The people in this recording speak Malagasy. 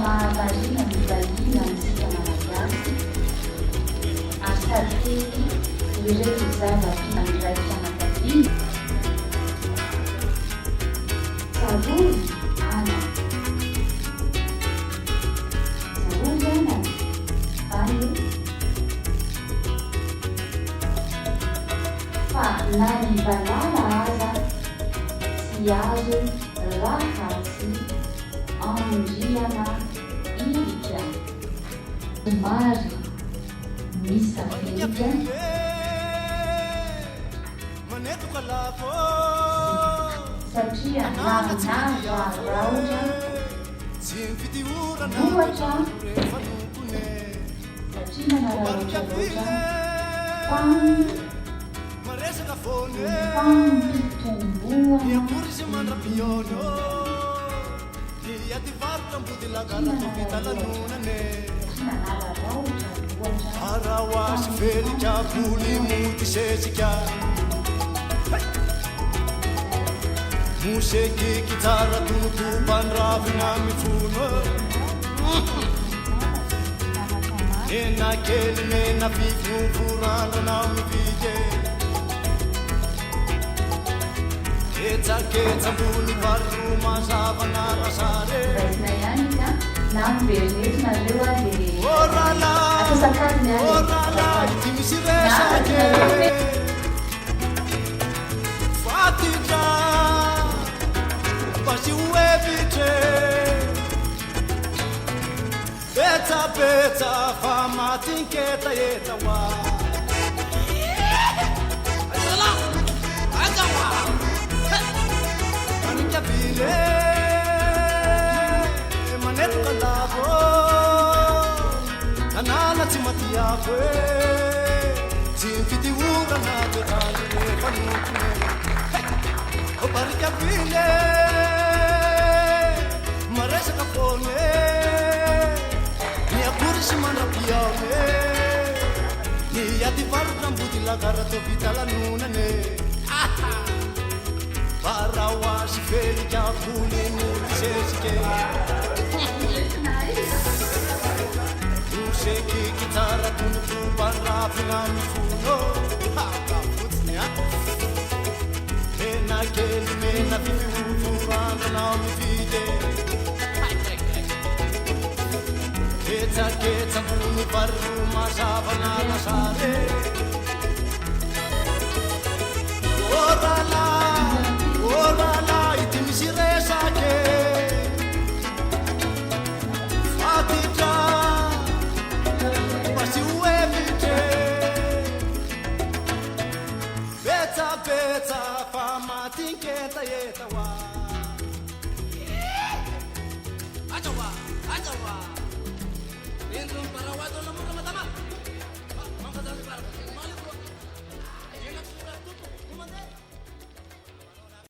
Mahavariana mivaliana amintsika malagasy asady kely ireo zavatra mandray fianakaviana sarozy ana sarozy ana any fa na ny valala aza tsy azo rahatsy andriana irika mary misafirika satria navinava raotra ohatra satria nanaraotraroatra fampitomboana Arawas felika puli muti sesika musiki kitara tutu panravina mifuno Ena keli nena fifu furanda na mivije Ketsa mbuni varuma savana rasare Orala, orala, iti misireshake Fatija, basi ueviche Beta, fama tinketa yetawa Ayala, agawa Anika vile Manetu kalabo Nanana timatiakwe Timfiti ura na tetale Fanukune Oparika vile Maresa kapone Niakuri simana piawe Niati varna mbuti lagara topitala nunane Parawasi felika puli muti sesike Musiki kitara tunutu parafina mifuno Haka futsnya Ena keli mena fifi ufuranda na mifide Ketsa mbuni paruma savana nasare